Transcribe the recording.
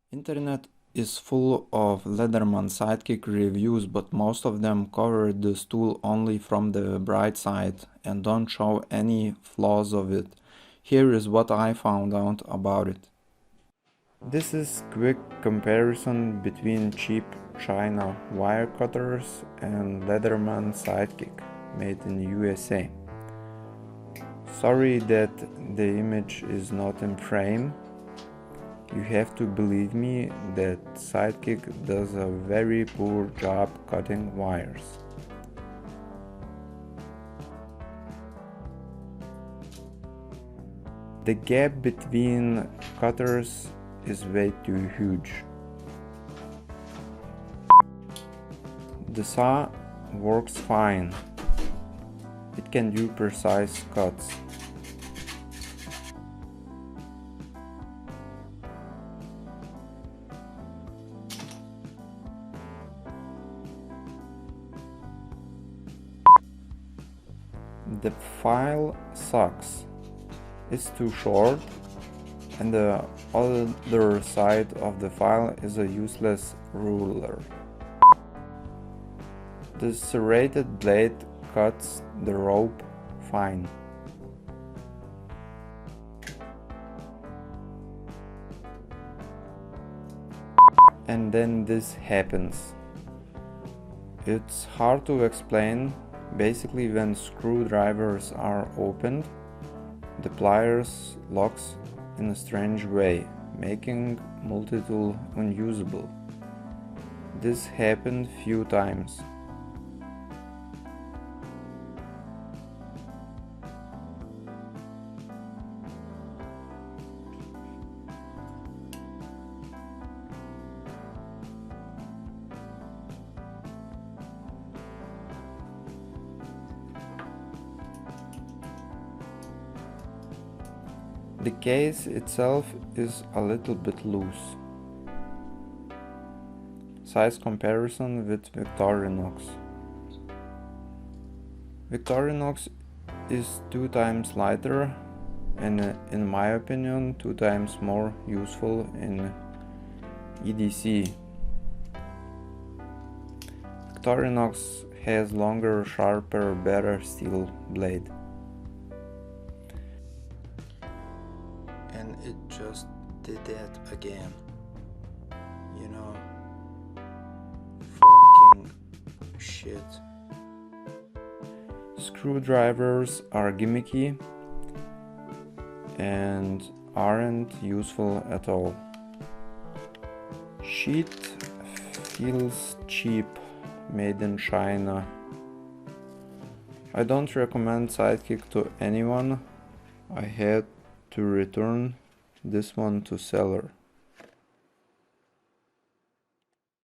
Internet is full of Leatherman Sidekick reviews, but most of them cover this tool only from the bright side and don't show any flaws of it. Here is what I found out about it. This is quick comparison between cheap China wire cutters and Leatherman Sidekick made in USA. Sorry that the image is not in frame. You have to believe me that Sidekick does a very poor job cutting wires. The gap between cutters is way too huge. The saw works fine. It can do precise cuts. The file sucks. It's too short, and the other side of the file is a useless ruler. The serrated blade cuts the rope fine. And then this happens. It's hard to explain. Basically, when screwdrivers are opened, the pliers locks in a strange way, making multi-tool unusable. This happened few times. The case itself is a little bit loose. Size comparison with Victorinox. Victorinox is 2 times lighter and in my opinion 2 times more useful in EDC. Victorinox has longer, sharper, better steel blade. And it just did that again. You know, fucking shit. Screwdrivers are gimmicky and aren't useful at all. Sheet feels cheap, made in China. I don't recommend Sidekick to anyone. I had to return this one to seller.